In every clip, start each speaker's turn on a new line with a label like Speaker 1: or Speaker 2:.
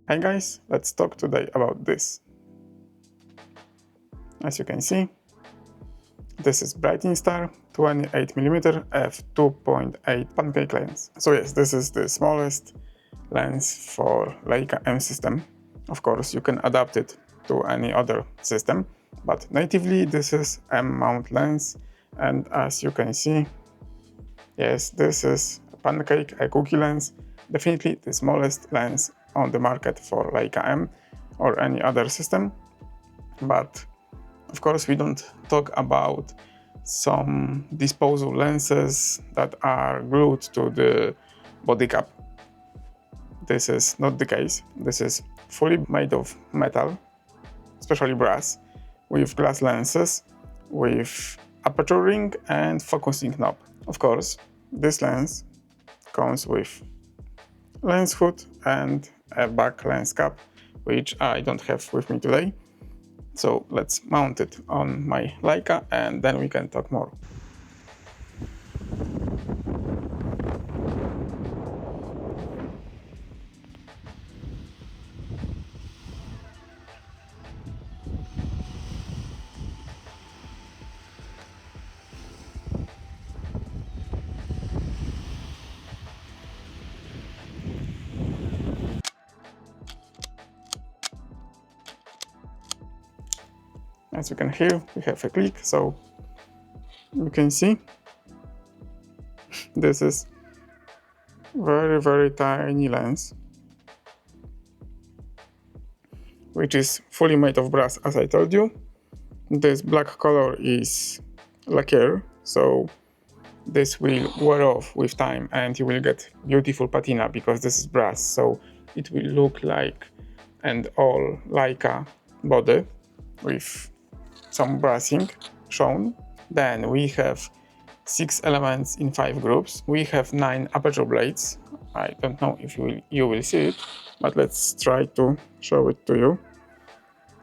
Speaker 1: Hi guys, let's talk today about this. As you can see, this is Brightin Star 28mm f2.8 pancake lens. So yes, this is the smallest lens for Leica M system. Of course, you can adapt it to any other system, but natively this is M mount lens, and as you can see, yes, this is a pancake, a cookie lens, definitely the smallest lens on the market for Leica M or any other system. But of course, we don't talk about some disposable lenses that are glued to the body cap. This is not the case. This is fully made of metal, especially brass, with glass lenses, with aperture ring and focusing knob. Of course, this lens comes with lens hood and a back lens cap, which I don't have with me today. So let's mount it on my Leica and then we can talk more. As you can hear, we have a click, so you can see this is very tiny lens, which is fully made of brass, as I told you. This black color is lacquer, so this will wear off with time and you will get beautiful patina because this is brass, so it will look like an all Leica body with some brassing shown. Then we have 6 elements in 5 groups. We have 9 aperture blades. I don't know if you will see it, but let's try to show it to you.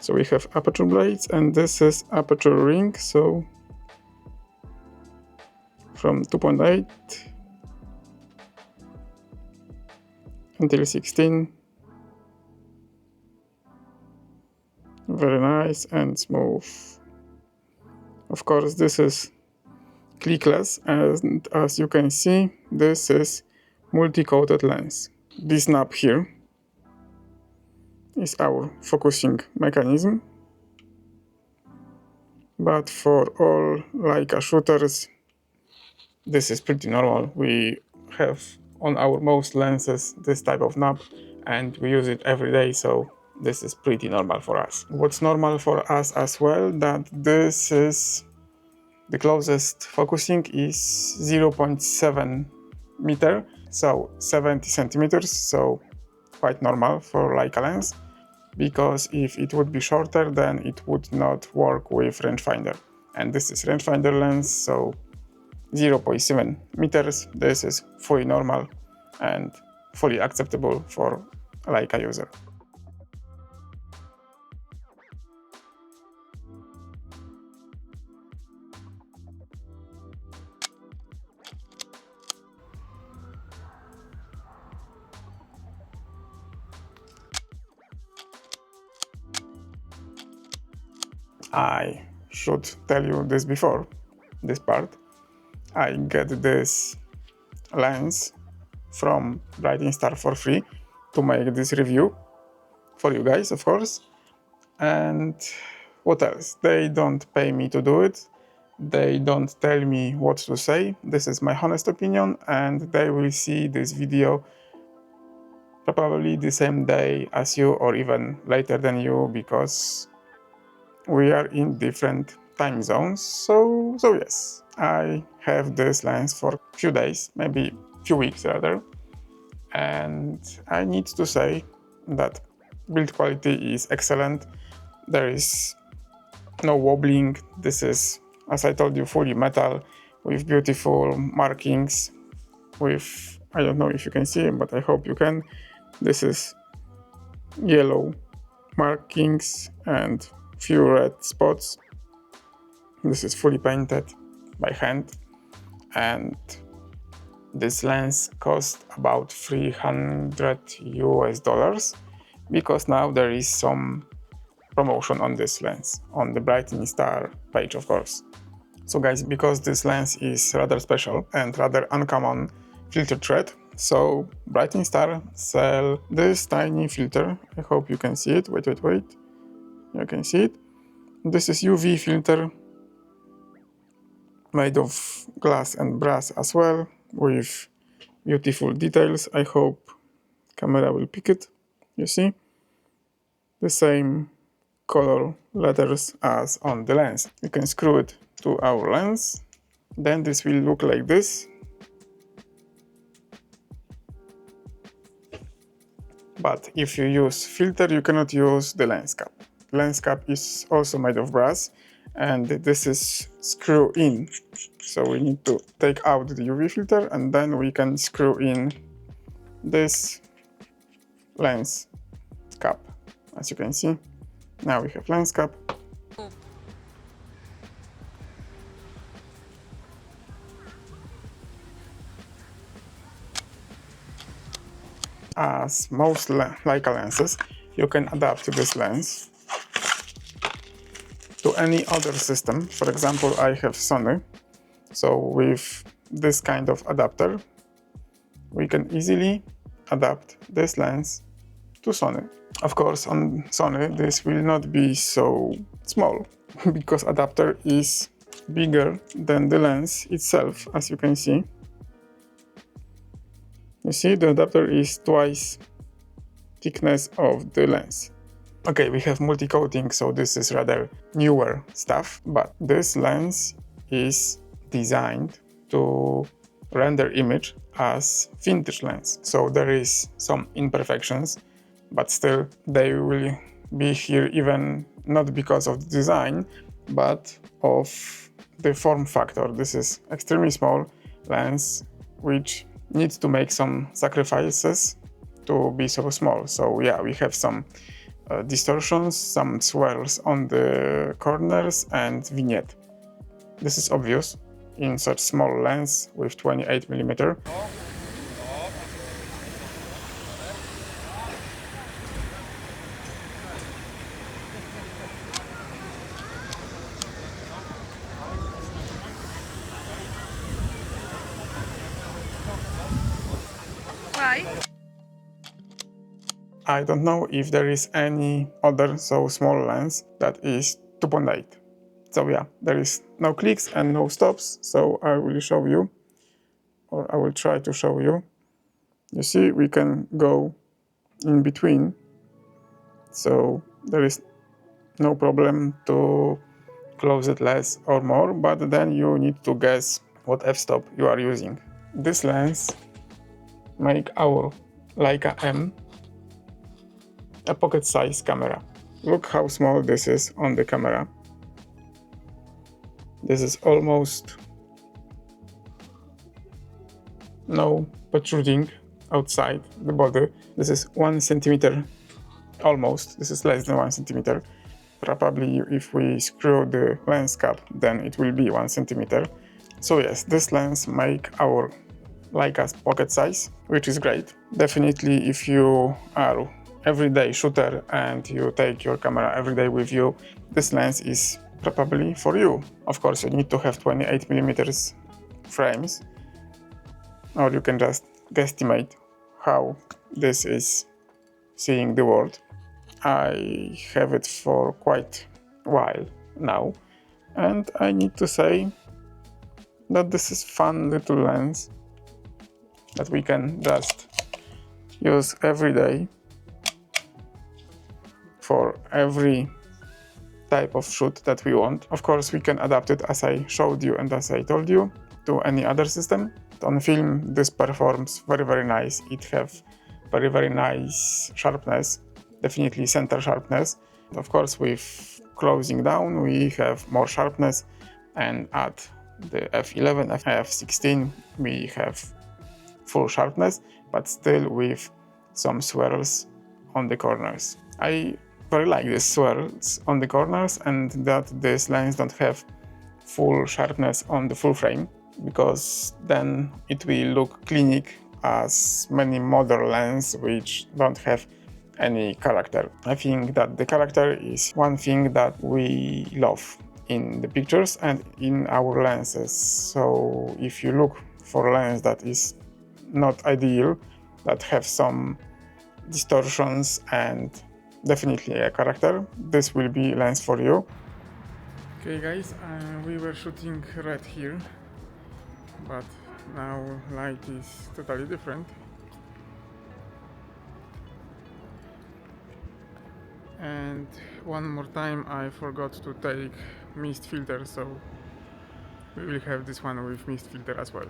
Speaker 1: So we have aperture blades and this is aperture ring, so from 2.8 until 16. Very nice and smooth. Of course, this is clickless, and as you can see, this is multi-coated lens. This knob here is our focusing mechanism, but for all Leica shooters, this is pretty normal. We have on our most lenses this type of knob and we use it every day, so this is pretty normal for us. What's normal for us as well, that this is the closest focusing is 0.7 meter, so 70 centimeters, so quite normal for Leica lens, because if it would be shorter then it would not work with rangefinder, and this is rangefinder lens, so 0.7 meters, this is fully normal and fully acceptable for a Leica user. I should tell you this before this part. I get this lens from Brightin Star for free to make this review for you guys, of course. And what else? They don't pay me to do it. They don't tell me what to say. This is my honest opinion, and they will see this video probably the same day as you or even later than you, because we are in different time zones. So yes, I have this lens for a few days, maybe few weeks rather, and I need to say that build quality is excellent. There is no wobbling. This is, as I told you, fully metal with beautiful markings, with, I don't know if you can see them, but I hope you can. This is yellow markings and few red spots. This is fully painted by hand, and this lens cost about $300 US, because now there is some promotion on this lens on the Brightin Star page, of course. So guys, because this lens is rather special and rather uncommon filter thread, so Brightin Star sell this tiny filter. I hope you can see it. Wait. You can see it. This is UV filter made of glass and brass as well, with beautiful details. I hope camera will pick it. You see? The same color letters as on the lens. You can screw it to our lens. Then this will look like this. But if you use filter, you cannot use the lens cap. Lens cap is also made of brass, and this is screw in. So we need to take out the UV filter, and then we can screw in this lens cap. As you can see, now we have lens cap. As most Leica lenses, you can adapt this lens to any other system. For example, I have Sony, so with this kind of adapter, we can easily adapt this lens to Sony. Of course, on Sony, this will not be so small, because adapter is bigger than the lens itself, as you can see. You see, the adapter is twice thickness of the lens. Okay, we have multi-coating, so this is rather newer stuff, but this lens is designed to render image as vintage lens. So there is some imperfections, but still they will be here, even not because of the design, but of the form factor. This is extremely small lens, which needs to make some sacrifices to be so small. So yeah, we have some distortions, some swirls on the corners and vignette. This is obvious in such small lens with 28mm.
Speaker 2: Why?
Speaker 1: I don't know if there is any other so small lens that is 2.8. So yeah, there is no clicks and no stops, so I will show you, or I will try to show you. You see, we can go in between, so there is no problem to close it less or more, but then you need to guess what f-stop you are using. This lens make our Leica M a pocket-sized camera. Look how small this is on the camera. This is almost no protruding outside the body. This is 1 centimeter, almost. This is less than 1 centimeter. Probably if we screw the lens cap, then it will be 1 centimeter. So yes, this lens make our Leica's pocket size, which is great. Definitely if you are everyday shooter and you take your camera every day with you, this lens is probably for you. Of course, you need to have 28mm frames, or you can just guesstimate how this is seeing the world. I have it for quite a while now, and I need to say that this is fun little lens that we can just use every day for every type of shoot that we want. Of course, we can adapt it, as I showed you and as I told you, to any other system. On film, this performs very nice. It have very nice sharpness, definitely center sharpness. Of course, with closing down, we have more sharpness, and at the f11, f16, we have full sharpness, but still with some swirls on the corners. I very like these swirls on the corners, and that this lens don't have full sharpness on the full frame, because then it will look clinic as many modern lenses which don't have any character. I think that the character is one thing that we love in the pictures and in our lenses. So if you look for a lens that is not ideal, that have some distortions and definitely a character, this will be lens for you. Okay guys, we were shooting red here, but now light is totally different. And one more time I forgot to take mist filter, so we will have this one with mist filter as well.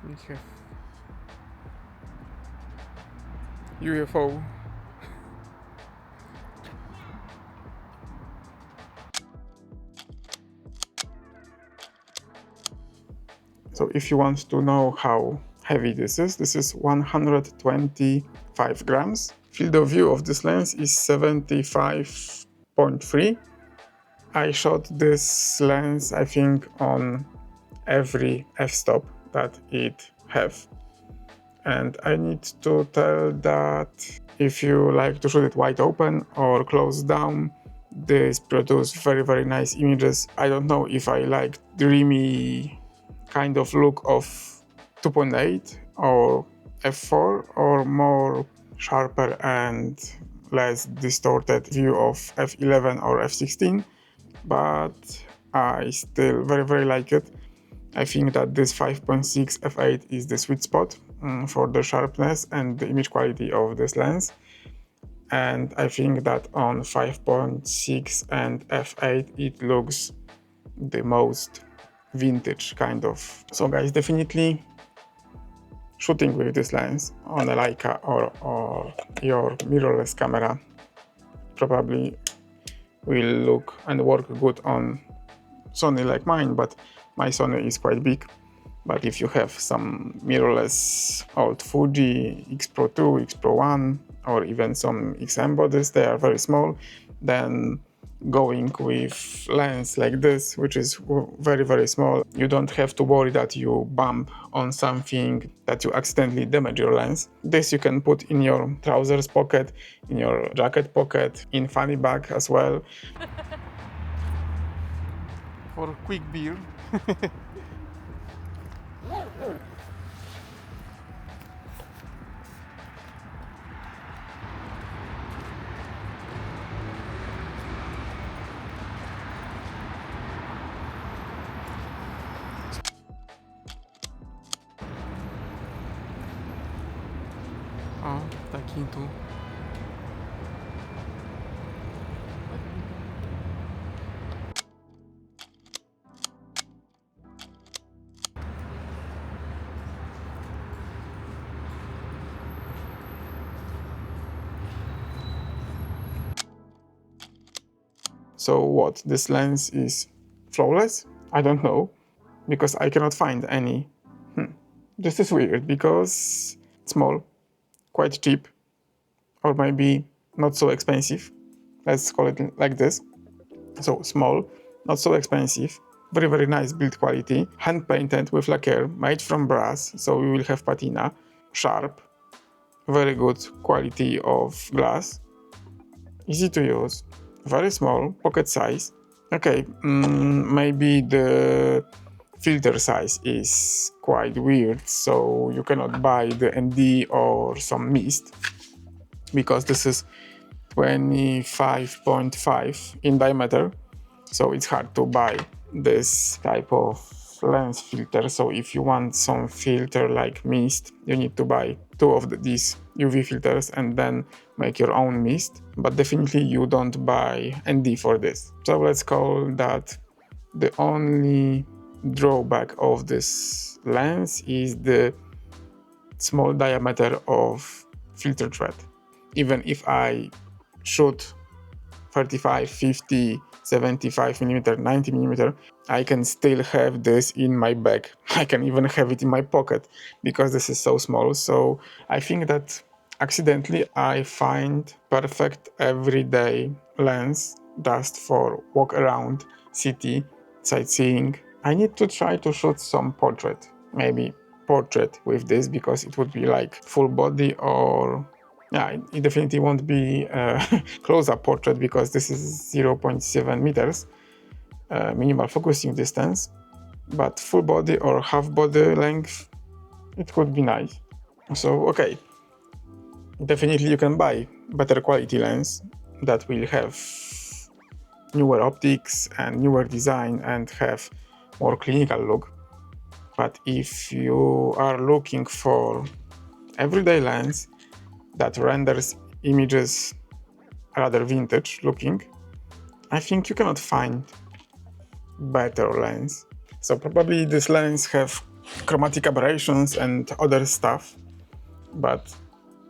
Speaker 1: We have UFO. So if you want to know how heavy this is 125 grams. Field of view of this lens is 75.3. I shot this lens, I think, on every f-stop that it have. And I need to tell that if you like to shoot it wide open or closed down, this produce very nice images. I don't know if I like dreamy kind of look of 2.8 or f4 or more sharper and less distorted view of f11 or f16, but I still very like it. I think that this 5.6 f8 is the sweet spot for the sharpness and the image quality of this lens, and I think that on 5.6 and f8 it looks the most vintage kind of. So guys, definitely shooting with this lens on a Leica or your mirrorless camera probably will look and work good on Sony like mine, but my Sony is quite big. But if you have some mirrorless old Fuji X Pro 2, X Pro 1 or even some XM bodies, they are very small, then going with lens like this, which is very small, you don't have to worry that you bump on something, that you accidentally damage your lens. This you can put in your trousers pocket, in your jacket pocket, in funny bag as well. For quick beer. O, taki tu. So what, this lens is flawless? I don't know, because I cannot find any. This is weird, because small, quite cheap, or maybe not so expensive. Let's call it like this. So small, not so expensive, very nice build quality, hand painted with lacquer, made from brass, so we will have patina, sharp, very good quality of glass, easy to use, very small, pocket size. Okay, maybe the filter size is quite weird, so you cannot buy the ND or some mist, because this is 25.5 in diameter, so it's hard to buy this type of lens filter. So if you want some filter like mist, you need to buy two of these UV filters and then make your own mist, but definitely you don't buy ND for this. So let's call that the only drawback of this lens is the small diameter of filter thread. Even if I shoot 35, 50, 75mm, 90mm, I can still have this in my bag. I can even have it in my pocket because this is so small. So I think that accidentally I find perfect everyday lens just for walk around city, sightseeing. I need to try to shoot some portrait, maybe portrait with this, because it would be like full body, or yeah, it definitely won't be a close-up portrait because this is 0.7 meters minimal focusing distance, but full body or half body length, it could be nice. So okay, definitely you can buy better quality lens that will have newer optics and newer design and have more clinical look. But if you are looking for everyday lens that renders images rather vintage looking, I think you cannot find better lens. So probably this lens have chromatic aberrations and other stuff, but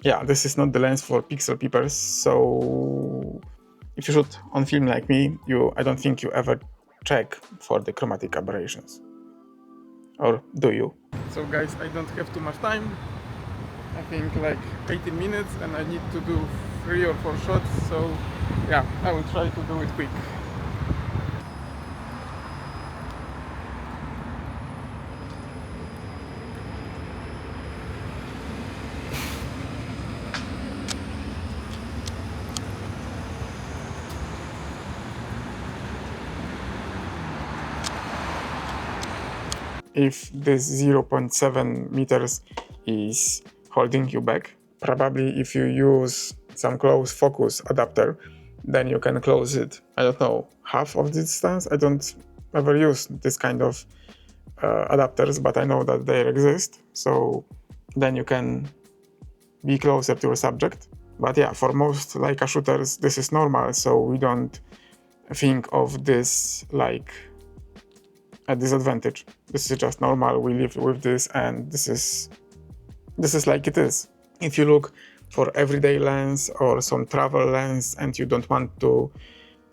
Speaker 1: yeah, this is not the lens for pixel peepers. So if you shoot on film like me, I don't think you ever check for the chromatic aberrations. Or do you? So guys, I don't have too much time. I think like 18 minutes and I need to do 3 or 4 shots, so yeah, I will try to do it quick. If this 0.7 meters is holding you back, probably if you use some close focus adapter, then you can close it, I don't know, half of the distance. I don't ever use this kind of adapters, but I know that they exist, so then you can be closer to your subject. But yeah, for most Leica shooters this is normal, so we don't think of this like a disadvantage. This is just normal, we live with this, and this is like it is. If you look for everyday lens or some travel lens and you don't want to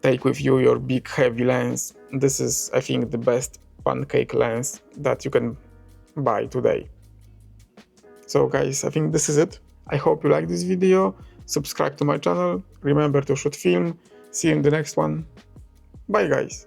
Speaker 1: take with you your big heavy lens, this is, I think, the best pancake lens that you can buy today. So guys, I think this is it. I hope you like this video. Subscribe to my channel, remember to shoot film. See you in the next one. Bye guys.